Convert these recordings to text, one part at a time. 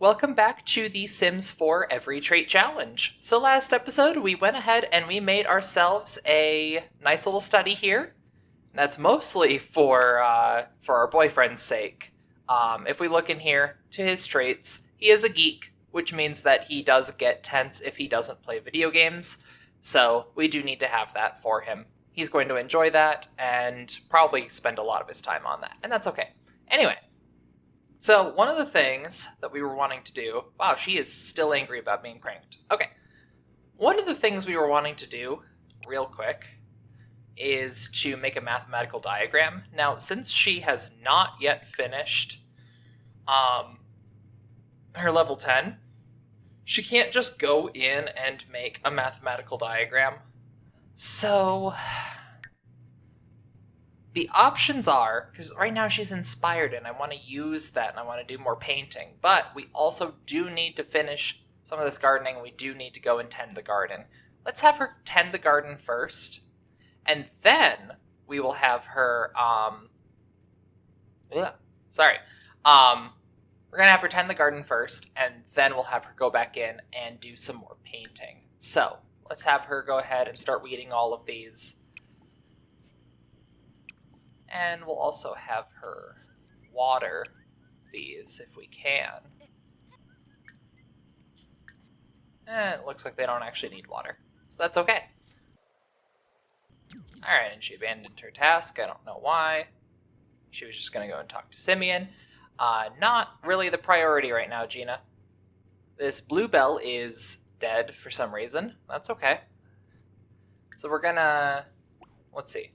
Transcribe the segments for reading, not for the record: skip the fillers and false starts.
Welcome back to the Sims 4 Every Trait Challenge. So last episode, we went ahead and we made ourselves a nice little study here. That's mostly for our boyfriend's sake. If we look in here to his traits, he is a geek, which means that he does get tense if he doesn't play video games. So we do need to have that for him. He's going to enjoy that and probably spend a lot of his time on that, and that's okay. Anyway. So, one of the things that we were wanting to do... Wow, she is still angry about being pranked. Okay. One of the things we were wanting to do, real quick, is to make a mathematical diagram. Now, since she has not yet finished her level 10, she can't just go in and make a mathematical diagram. So... the options are, because right now she's inspired and I want to use that and I want to do more painting, but we also do need to finish some of this gardening and we do need to go and tend the garden. Let's have her tend the garden first, and then we will have her, we're going to have her tend the garden first, and then we'll have her go back in and do some more painting. So, let's have her go ahead and start weeding all of these. And we'll also have her water these if we can. It looks like they don't actually need water, so that's okay. Alright, and she abandoned her task. I don't know why. She was just going to go and talk to Simeon. Not really the priority right now, Gina. This bluebell is dead for some reason. That's okay. So we're gonna... let's see.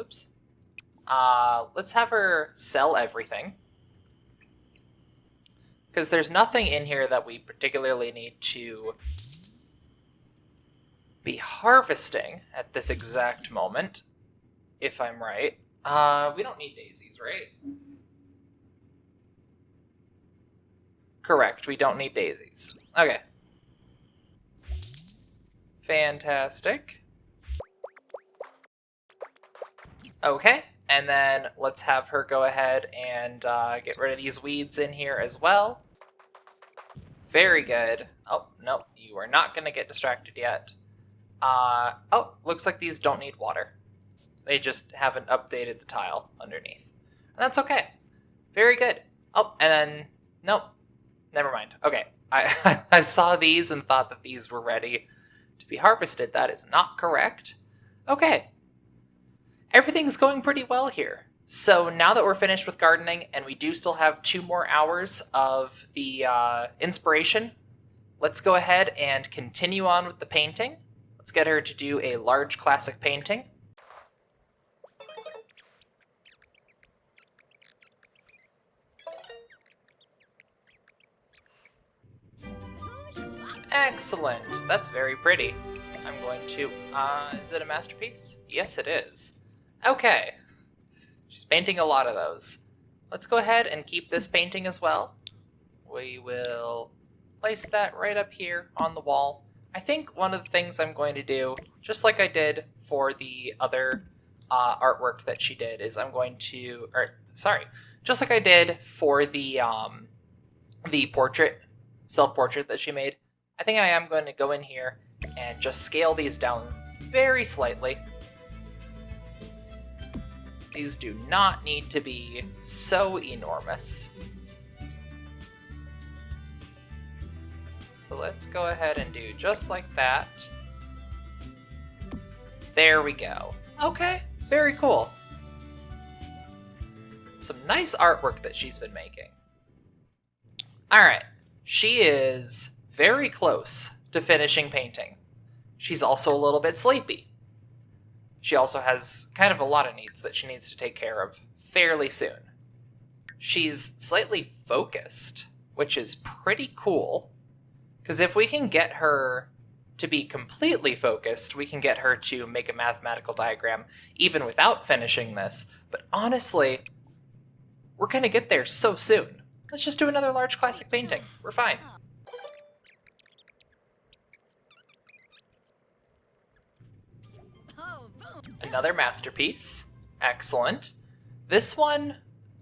Oops. Let's have her sell everything. Because there's nothing in here that we particularly need to be harvesting at this exact moment, if I'm right. We don't need daisies, right? Correct, we don't need daisies. Okay. Fantastic. Okay. And then let's have her go ahead and get rid of these weeds in here as well. Very good. Oh, no, you are not going to get distracted yet. Oh, looks like these don't need water. They just haven't updated the tile underneath. And that's okay. Very good. Oh, and then, nope, never mind. Okay, I saw these and thought that these were ready to be harvested. That is not correct. Okay. Everything's going pretty well here. So now that we're finished with gardening, and we do still have 2 more hours of the inspiration, let's go ahead and continue on with the painting. Let's get her to do a large classic painting. Excellent. That's very pretty. I'm going to... is it a masterpiece? Yes, it is. Okay. She's painting a lot of those. Let's go ahead and keep this painting as well. We will place that right up here on the wall. I think one of the things I'm going to do, just like I did for the other artwork that she did, is I'm going to... just like I did for the portrait, self-portrait that she made, I think I am going to go in here and just scale these down very slightly. These do not need to be so enormous. So let's go ahead and do just like that. There we go. Okay, very cool. Some nice artwork that she's been making. Alright, she is very close to finishing painting. She's also a little bit sleepy. She also has kind of a lot of needs that she needs to take care of fairly soon. She's slightly focused, which is pretty cool, because if we can get her to be completely focused, we can get her to make a mathematical diagram even without finishing this. But honestly, we're going to get there so soon. Let's just do another large classic painting. We're fine. Another masterpiece. Excellent. This one,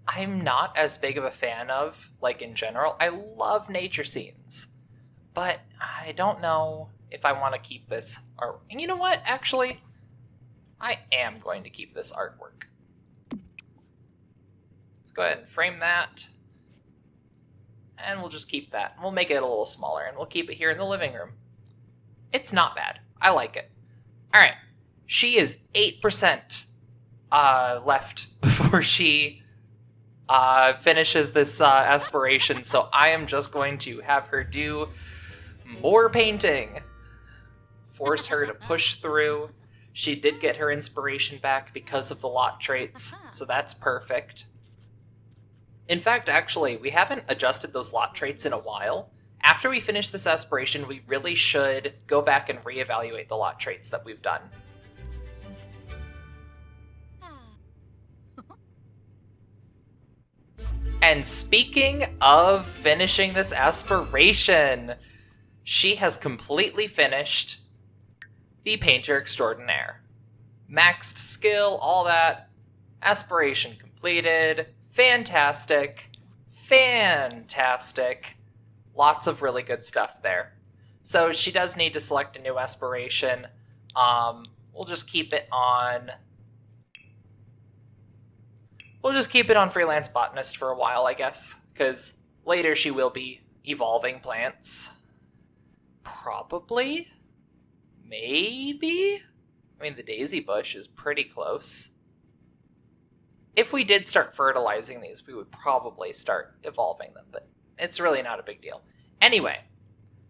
I'm not as big of a fan of, like, in general. I love nature scenes, but I don't know if I want to keep this art. And you know what? Actually, I am going to keep this artwork. Let's go ahead and frame that. And we'll just keep that. We'll make it a little smaller, and we'll keep it here in the living room. It's not bad. I like it. All right. She is 8% left before she finishes this aspiration, so I am just going to have her do more painting. Force her to push through. She did get her inspiration back because of the lot traits, so that's perfect. In fact, actually, we haven't adjusted those lot traits in a while. After we finish this aspiration, we really should go back and reevaluate the lot traits that we've done. And speaking of finishing this aspiration, she has completely finished the Painter Extraordinaire. Maxed skill, all that. Aspiration completed. Fantastic. Fantastic. Lots of really good stuff there. So she does need to select a new aspiration. We'll just keep it on... We'll just keep it on Freelance Botanist for a while, I guess, because later she will be evolving plants. Probably? Maybe? I mean, the daisy bush is pretty close. If we did start fertilizing these, we would probably start evolving them, but it's really not a big deal. Anyway,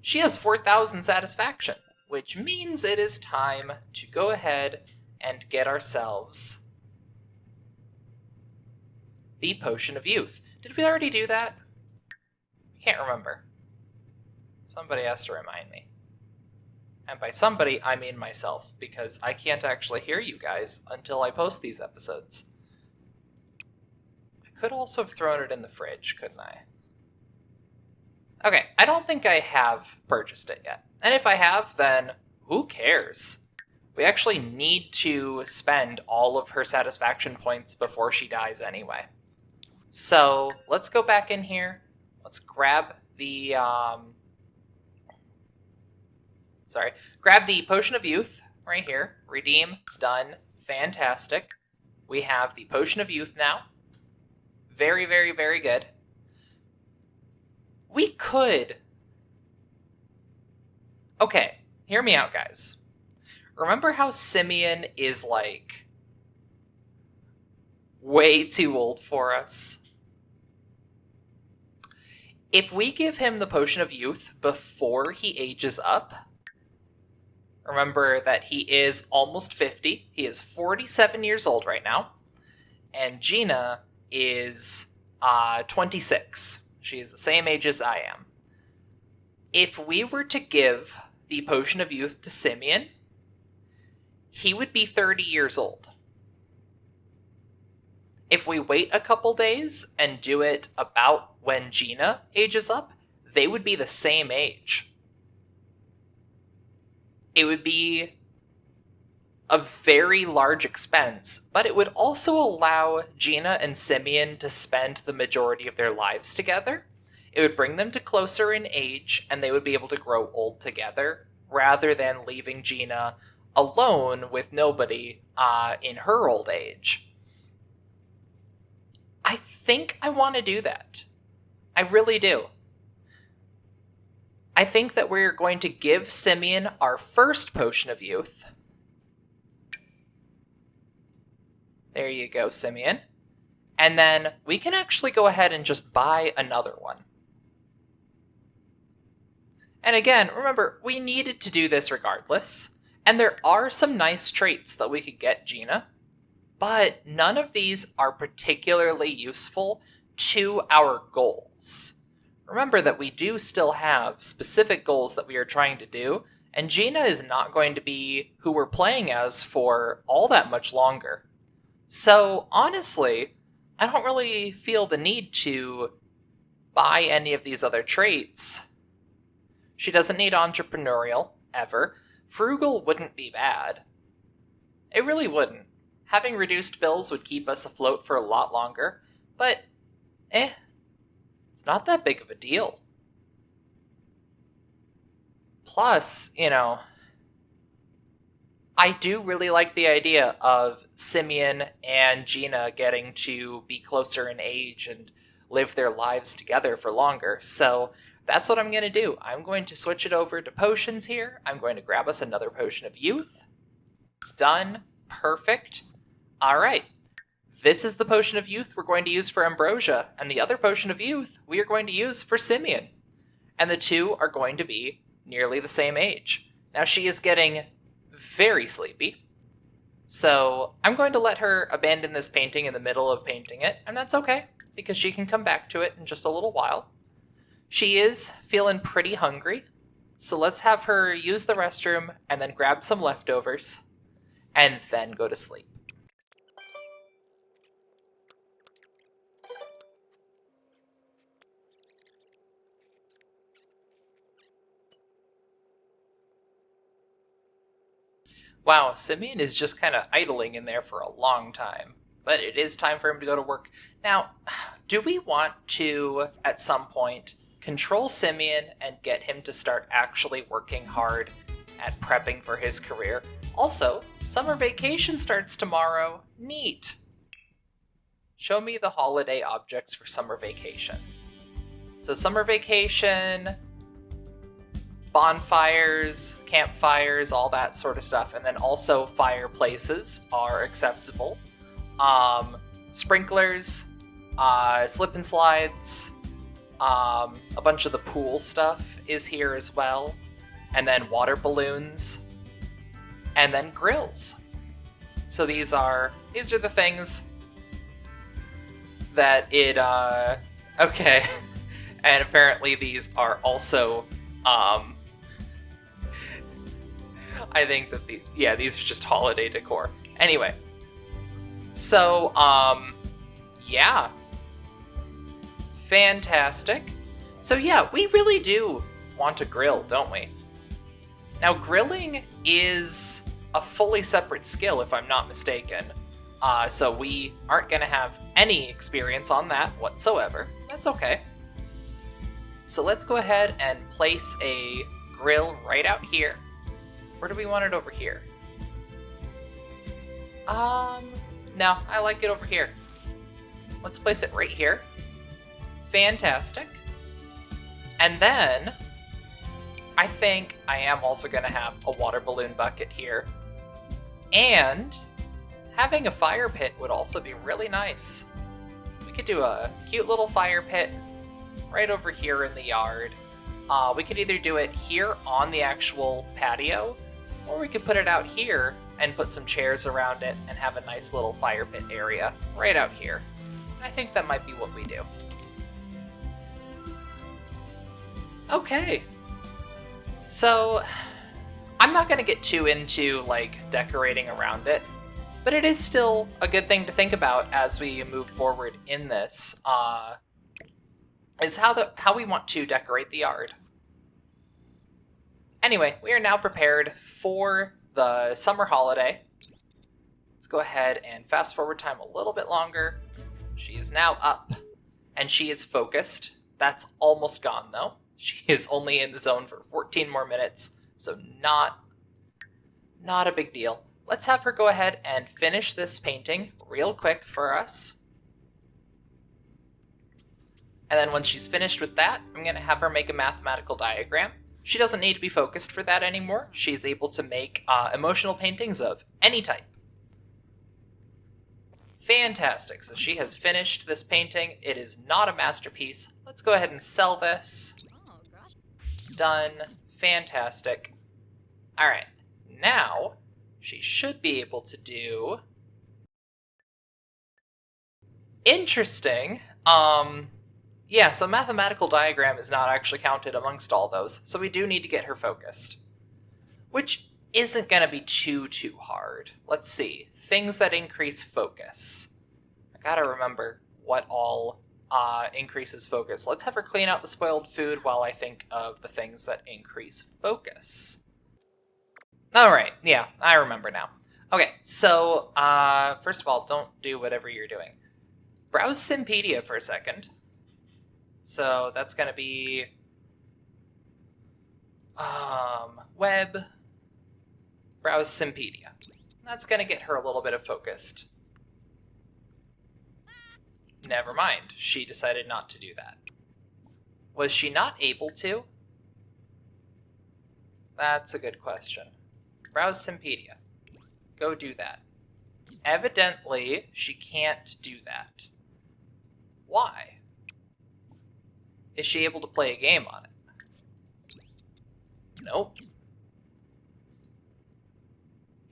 she has 4,000 satisfaction, which means it is time to go ahead and get ourselves the Potion of Youth. Did we already do that? I can't remember. Somebody has to remind me. And by somebody, I mean myself, because I can't actually hear you guys until I post these episodes. I could also have thrown it in the fridge, couldn't I? Okay, I don't think I have purchased it yet. And if I have, then who cares? We actually need to spend all of her satisfaction points before she dies anyway. So let's go back in here. Let's grab the grab the Potion of Youth right here. Redeem, done, fantastic. We have the Potion of Youth now. Very, very, very good. We could... Okay, hear me out, guys. Remember how Simeon is, like, way too old for us? If we give him the Potion of Youth before he ages up, remember that he is almost 50. He is 47 years old right now. And Gina is 26. She is the same age as I am. If we were to give the Potion of Youth to Simeon, he would be 30 years old. If we wait a couple days and do it about when Gina ages up, they would be the same age. It would be a very large expense, but it would also allow Gina and Simeon to spend the majority of their lives together. It would bring them to closer in age, and they would be able to grow old together, rather than leaving Gina alone with nobody in her old age. I think I want to do that. I really do. I think that we're going to give Simeon our first Potion of Youth. There you go, Simeon. And then we can actually go ahead and just buy another one. And again, remember, we needed to do this regardless. And there are some nice traits that we could get Gina, but none of these are particularly useful to our goals. Remember that we do still have specific goals that we are trying to do, and Gina is not going to be who we're playing as for all that much longer. So, honestly, I don't really feel the need to buy any of these other traits. She doesn't need entrepreneurial, ever. Frugal wouldn't be bad. It really wouldn't. Having reduced bills would keep us afloat for a lot longer, But, it's not that big of a deal. Plus, I do really like the idea of Simeon and Gina getting to be closer in age and live their lives together for longer. So that's what I'm going to do. I'm going to switch it over to potions here. I'm going to grab us another potion of youth. Done. Perfect. All right. This is the potion of youth we're going to use for Ambrosia, and the other potion of youth we are going to use for Simeon. And the two are going to be nearly the same age. Now she is getting very sleepy, so I'm going to let her abandon this painting in the middle of painting it, and that's okay, because she can come back to it in just a little while. She is feeling pretty hungry, so let's have her use the restroom and then grab some leftovers, and then go to sleep. Wow, Simeon is just kind of idling in there for a long time, but it is time for him to go to work. Now, do we want to, at some point, control Simeon and get him to start actually working hard at prepping for his career? Also, summer vacation starts tomorrow. Neat. Show me the holiday objects for summer vacation. So summer vacation, bonfires, campfires, all that sort of stuff. And then also fireplaces are acceptable. Sprinklers, slip and slides, a bunch of the pool stuff is here as well. And then water balloons, and then grills. So these are the things that it, okay. And apparently these are also, I think that these are just holiday decor. Anyway, so, yeah. Fantastic. So yeah, we really do want to grill, don't we? Now, grilling is a fully separate skill, if I'm not mistaken. So we aren't going to have any experience on that whatsoever. That's okay. So let's go ahead and place a grill right out here. Or do we want it over here? No, I like it over here. Let's place it right here. Fantastic. And then, I think I am also going to have a water balloon bucket here. And having a fire pit would also be really nice. We could do a cute little fire pit right over here in the yard. We could either do it here on the actual patio, or we could put it out here and put some chairs around it and have a nice little fire pit area right out here. I think that might be what we do. Okay. So, I'm not going to get too into, decorating around it, but it is still a good thing to think about as we move forward in this, is how we want to decorate the yard. Anyway, we are now prepared for the summer holiday. Let's go ahead and fast forward time a little bit longer. She is now up, and she is focused. That's almost gone, though. She is only in the zone for 14 more minutes, so not a big deal. Let's have her go ahead and finish this painting real quick for us. And then once she's finished with that, I'm going to have her make a mathematical diagram. She doesn't need to be focused for that anymore. She's able to make emotional paintings of any type. Fantastic. So she has finished this painting. It is not a masterpiece. Let's go ahead and sell this. Done. Fantastic. All right. Now, she should be able to do... Interesting. Yeah, so mathematical diagram is not actually counted amongst all those, so we do need to get her focused. Which isn't going to be too hard. Let's see. Things that increase focus. I gotta remember what all increases focus. Let's have her clean out the spoiled food while I think of the things that increase focus. Alright, yeah, I remember now. Okay, so, first of all, don't do whatever you're doing. browse Simpedia for a second. So that's going to be web, browse Simpedia. That's going to get her a little bit of focused. Never mind, she decided not to do that. Was she not able to? That's a good question. Browse Simpedia. Go do that. Evidently, she can't do that. Why? Is she able to play a game on it? Nope.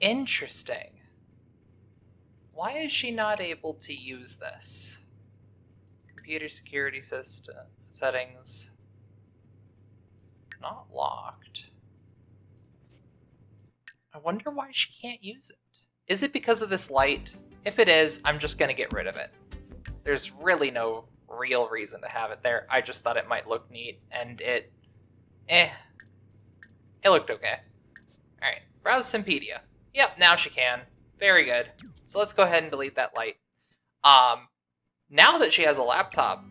Interesting. Why is she not able to use this? Computer security system settings. It's not locked. I wonder why she can't use it. Is it because of this light? If it is, I'm just gonna get rid of it. There's really no real reason to have it there. I just thought it might look neat, and it looked okay. Alright, browse Simpedia. Yep, now she can. Very good. So let's go ahead and delete that light. Now that she has a laptop,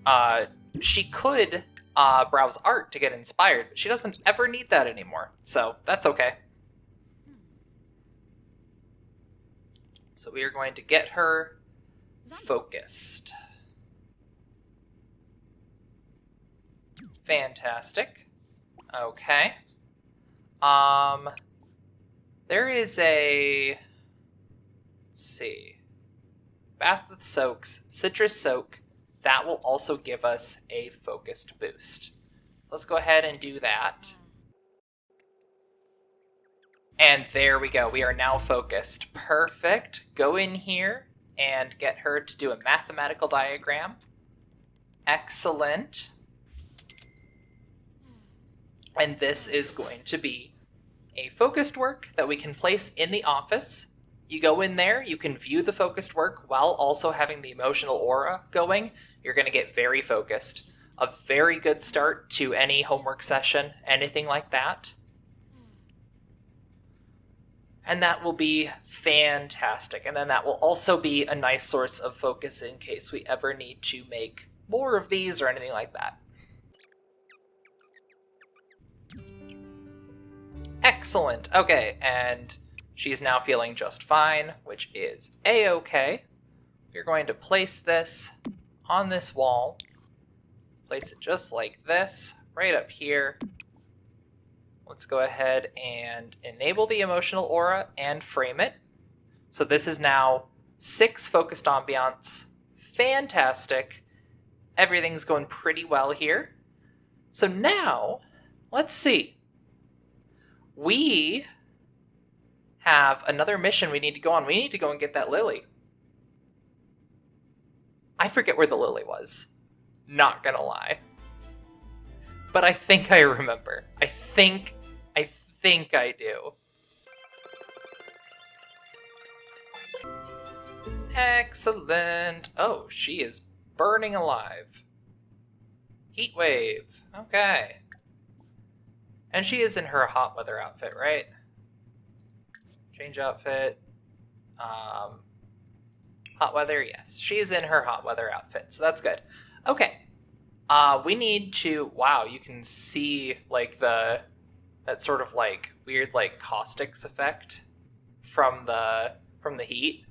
she could browse art to get inspired, but she doesn't ever need that anymore, so that's okay. So we are going to get her focused. Fantastic. Okay. There is a... Let's see. Bath with Soaks, Citrus Soak. That will also give us a focused boost. So let's go ahead and do that. And there we go. We are now focused. Perfect. Go in here and get her to do a mathematical diagram. Excellent. And this is going to be a focused work that we can place in the office. You go in there, you can view the focused work while also having the emotional aura going. You're going to get very focused. A very good start to any homework session, anything like that. And that will be fantastic. And then that will also be a nice source of focus in case we ever need to make more of these or anything like that. Excellent. Okay, and she's now feeling just fine, which is a-okay. We're going to place this on this wall. Place it just like this, right up here. Let's go ahead and enable the emotional aura and frame it. So this is now 6 focused ambiance. Fantastic. Everything's going pretty well here. So now, let's see. We have another mission we need to go on. We need to go and get that lily. I forget where the lily was. Not gonna lie. But I think I remember. I think I do. Excellent. Oh, she is burning alive. Heat wave. Okay. And she is in her hot weather outfit, right? Change outfit. Hot weather, yes. She's in her hot weather outfit, so that's good. Okay. We need to... Wow, you can see, like, that sort of, like, weird, like, caustics effect from the heat.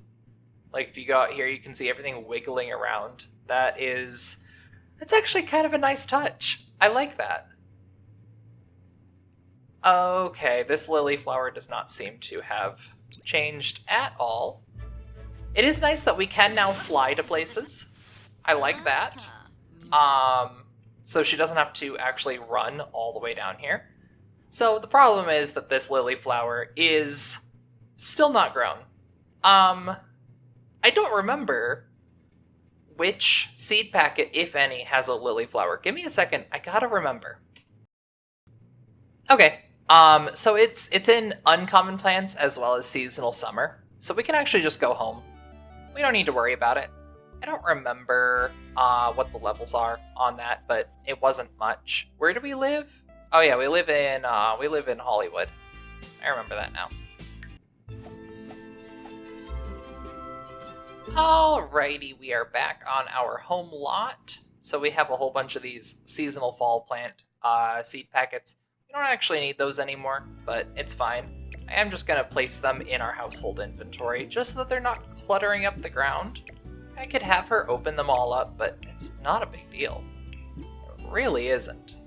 Like, if you go out here, you can see everything wiggling around. That's actually kind of a nice touch. I like that. Okay, this lily flower does not seem to have changed at all. It is nice that we can now fly to places. I like that. So she doesn't have to actually run all the way down here. So the problem is that this lily flower is still not grown. I don't remember which seed packet, if any, has a lily flower. Give me a second, I gotta remember. Okay, so it's in uncommon plants as well as seasonal summer. So we can actually just go home. We don't need to worry about it. I don't remember what the levels are on that, but it wasn't much. Where do we live? Oh yeah, we live in Hollywood. I remember that now. Alrighty, we are back on our home lot. So we have a whole bunch of these seasonal fall plant seed packets. We don't actually need those anymore, but it's fine. I am just going to place them in our household inventory just so that they're not cluttering up the ground. I could have her open them all up, but it's not a big deal. It really isn't.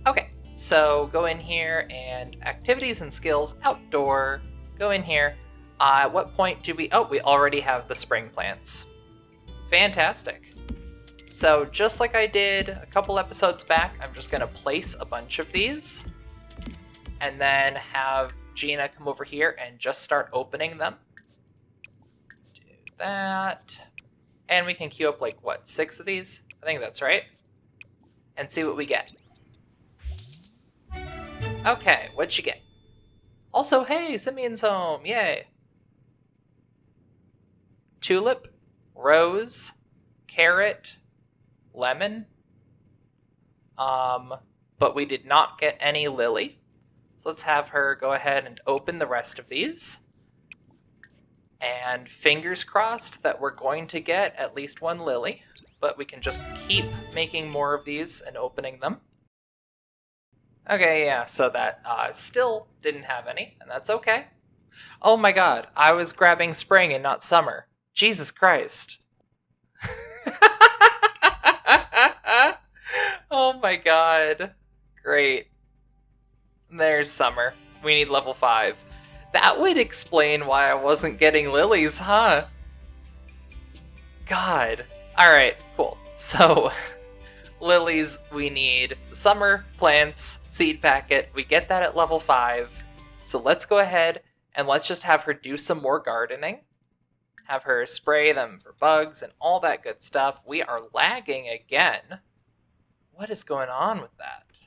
Okay, so go in here and activities and skills, outdoor, go in here. At what point do we... Oh, we already have the spring plants. Fantastic. So just like I did a couple episodes back, I'm just going to place a bunch of these. And then have Gina come over here and just start opening them. Do that. And we can queue up like, what, 6 of these? I think that's right. And see what we get. Okay, what'd you get? Also, hey, Simeon's home, yay. Tulip, rose, carrot, lemon. But we did not get any lily. So let's have her go ahead and open the rest of these. And fingers crossed that we're going to get at least one lily. But we can just keep making more of these and opening them. Okay, yeah, so that still didn't have any, and that's okay. Oh my god, I was grabbing spring and not summer. Jesus Christ. Oh my god. Great. There's summer. We need level 5. That would explain why I wasn't getting lilies, huh? God. Alright, cool. So, lilies, we need the summer plants seed packet. We get that at level 5. So let's go ahead and let's just have her do some more gardening. Have her spray them for bugs and all that good stuff. We are lagging again. What is going on with that?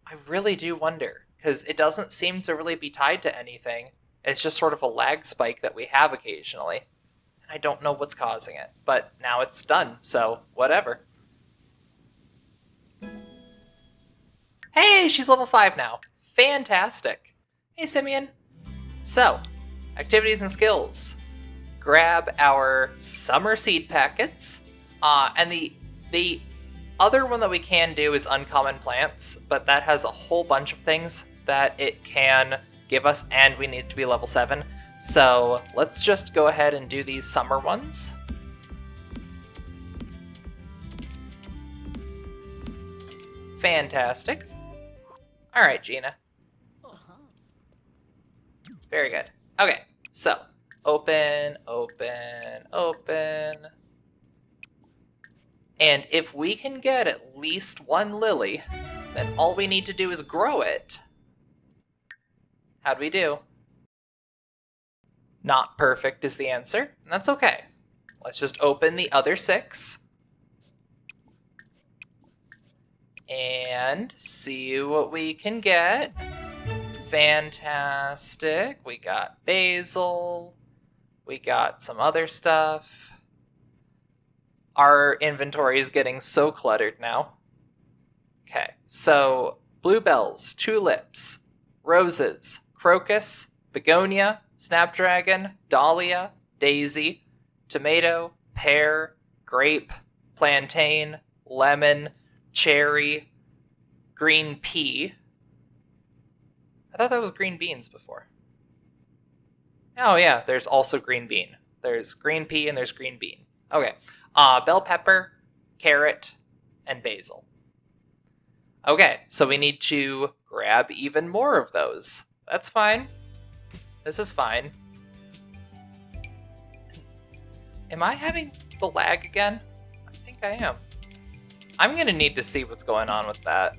I really do wonder, because it doesn't seem to really be tied to anything. It's just sort of a lag spike that we have occasionally. I don't know what's causing it, but now it's done, so whatever. Hey, she's level 5 now. Fantastic. Hey, Simeon. So, activities and skills. Grab our summer seed packets. And the other one that we can do is uncommon plants, but that has a whole bunch of things that it can give us, and we need to be level 7. So let's just go ahead and do these summer ones. Fantastic. All right, Gina. Very good. Okay, so open, open, open. And if we can get at least one lily, then all we need to do is grow it. How'd we do? Not perfect is the answer, and that's okay. Let's just open the other 6. And see what we can get. Fantastic. We got basil. We got some other stuff. Our inventory is getting so cluttered now. Okay, so bluebells, tulips, roses, crocus, begonia, snapdragon, dahlia, daisy, tomato, pear, grape, plantain, lemon, cherry, green pea. I thought that was green beans before. Oh yeah, there's also green bean. There's green pea and there's green bean. Okay. Bell pepper, carrot, and basil. Okay, so we need to grab even more of those. That's fine. This is fine. Am I having the lag again? I think I am. I'm gonna need to see what's going on with that.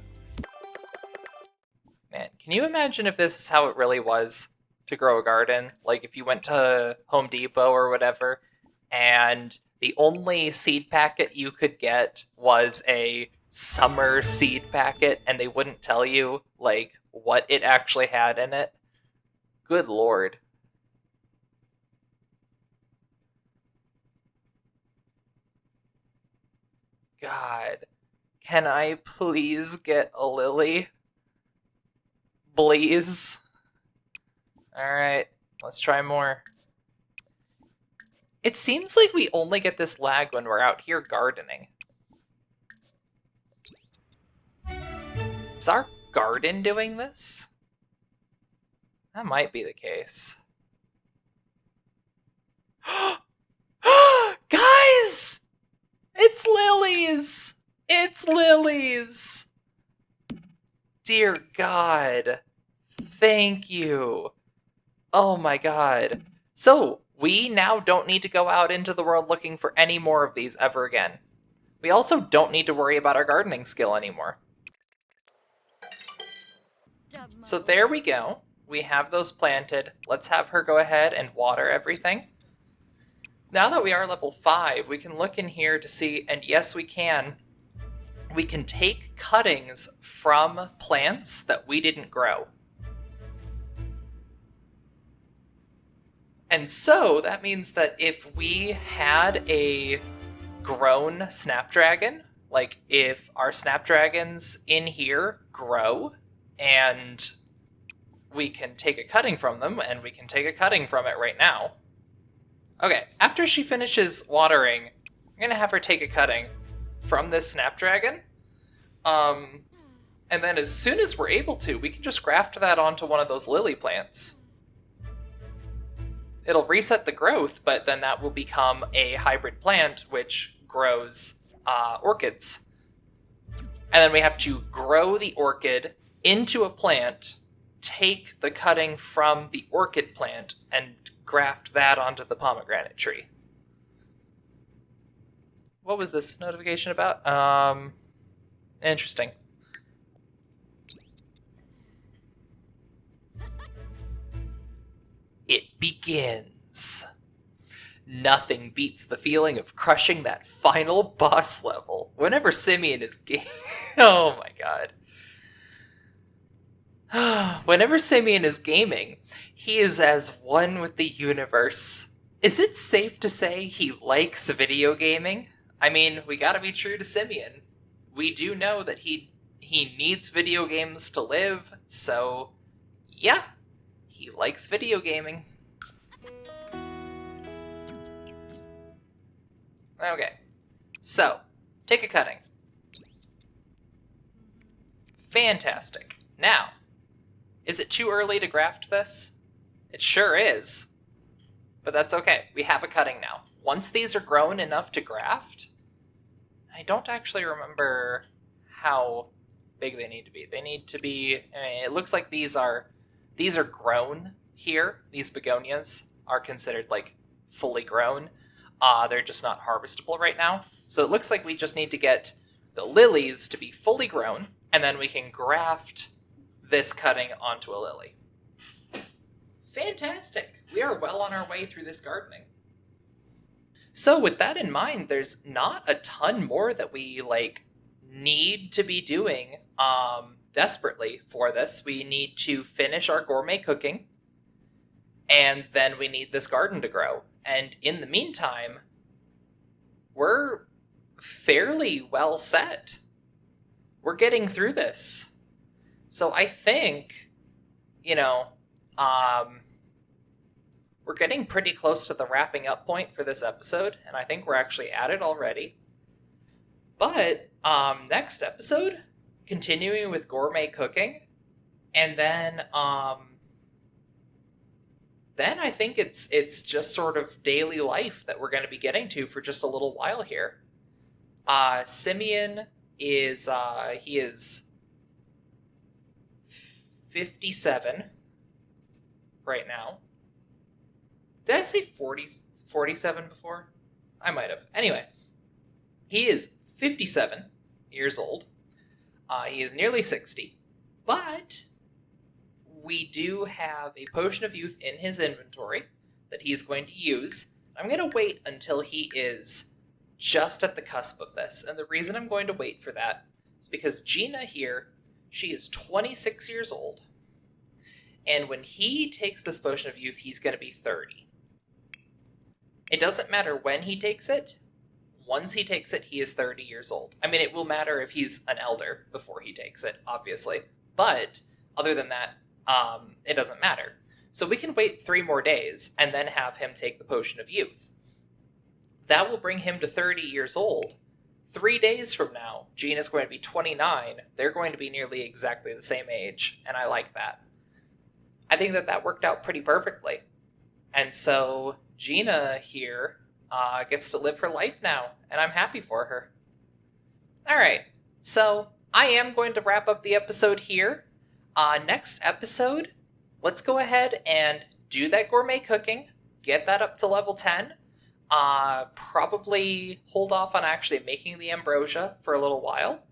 Man, can you imagine if this is how it really was to grow a garden? Like if you went to Home Depot or whatever, and the only seed packet you could get was a summer seed packet, and they wouldn't tell you, like, what it actually had in it. Good lord. God. Can I please get a lily? Please? Alright. Let's try more. It seems like we only get this lag when we're out here gardening. Is our garden doing this? That might be the case. Guys! It's lilies! It's lilies! Dear God. Thank you. Oh my God. So, we now don't need to go out into the world looking for any more of these ever again. We also don't need to worry about our gardening skill anymore. So there we go. We have those planted. Let's have her go ahead and water everything. Now that we are level 5, we can look in here to see, and yes, we can take cuttings from plants that we didn't grow. And so that means that if we had a grown snapdragon, like if our snapdragons in here grow and we can take a cutting from them, and we can take a cutting from it right now. Okay, after she finishes watering, I'm gonna have her take a cutting from this snapdragon. And then as soon as we're able to, we can just graft that onto one of those lily plants. It'll reset the growth, but then that will become a hybrid plant which grows orchids. And then we have to grow the orchid into a plant, take the cutting from the orchid plant, and graft that onto the pomegranate tree. What was this notification about? Interesting. It begins. Nothing beats the feeling of crushing that final boss level. Whenever Simeon is oh my God. Whenever Simeon is gaming, he is as one with the universe. Is it safe to say he likes video gaming? I mean, we gotta be true to Simeon. We do know that he needs video games to live, so yeah, he likes video gaming. Okay, so, take a cutting. Fantastic. Now, is it too early to graft this? It sure is. But that's okay. We have a cutting now. Once these are grown enough to graft, I don't actually remember how big they need to be. They need to be, it looks like these are grown here. These begonias are considered like fully grown. They're just not harvestable right now. So it looks like we just need to get the lilies to be fully grown, and then we can graft this cutting onto a lily. Fantastic! We are well on our way through this gardening. So with that in mind, there's not a ton more that we need to be doing desperately for this. We need to finish our gourmet cooking, and then we need this garden to grow. And in the meantime, we're fairly well set. We're getting through this. So I think, we're getting pretty close to the wrapping up point for this episode, and I think we're actually at it already. But next episode, continuing with gourmet cooking, and then I think it's just sort of daily life that we're going to be getting to for just a little while here. Simeon is he is 57 right now. Did I say 47 before? I might have. Anyway, he is 57 years old. He is nearly 60. But we do have a potion of youth in his inventory that he's going to use. I'm going to wait until he is just at the cusp of this. And the reason I'm going to wait for that is because Gina here, she is 26 years old. And when he takes this potion of youth, he's going to be 30. It doesn't matter when he takes it. Once he takes it, he is 30 years old. I mean, it will matter if he's an elder before he takes it, obviously. But other than that, it doesn't matter. So we can wait 3 more days and then have him take the Potion of Youth. That will bring him to 30 years old. 3 days from now, Gina's going to be 29. They're going to be nearly exactly the same age, and I like that. I think that worked out pretty perfectly. And so Gina here gets to live her life now, and I'm happy for her. All right, so I am going to wrap up the episode here. Next episode, let's go ahead and do that gourmet cooking, get that up to level 10. Probably hold off on actually making the ambrosia for a little while.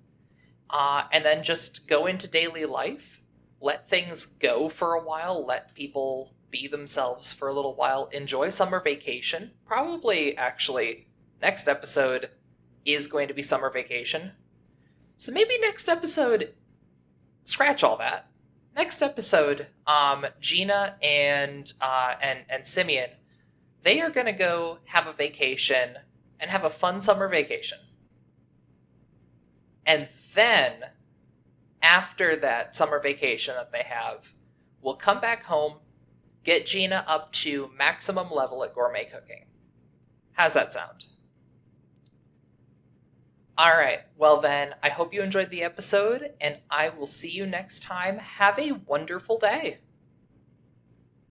And then just go into daily life, let things go for a while, let people be themselves for a little while, enjoy summer vacation. Probably, actually, next episode is going to be summer vacation. So maybe next episode, scratch all that. Next episode, Gina and Simeon, they are going to go have a vacation and have a fun summer vacation. And then, after that summer vacation that they have, we'll come back home, get Gina up to maximum level at gourmet cooking. How's that sound? All right, well then, I hope you enjoyed the episode, and I will see you next time. Have a wonderful day.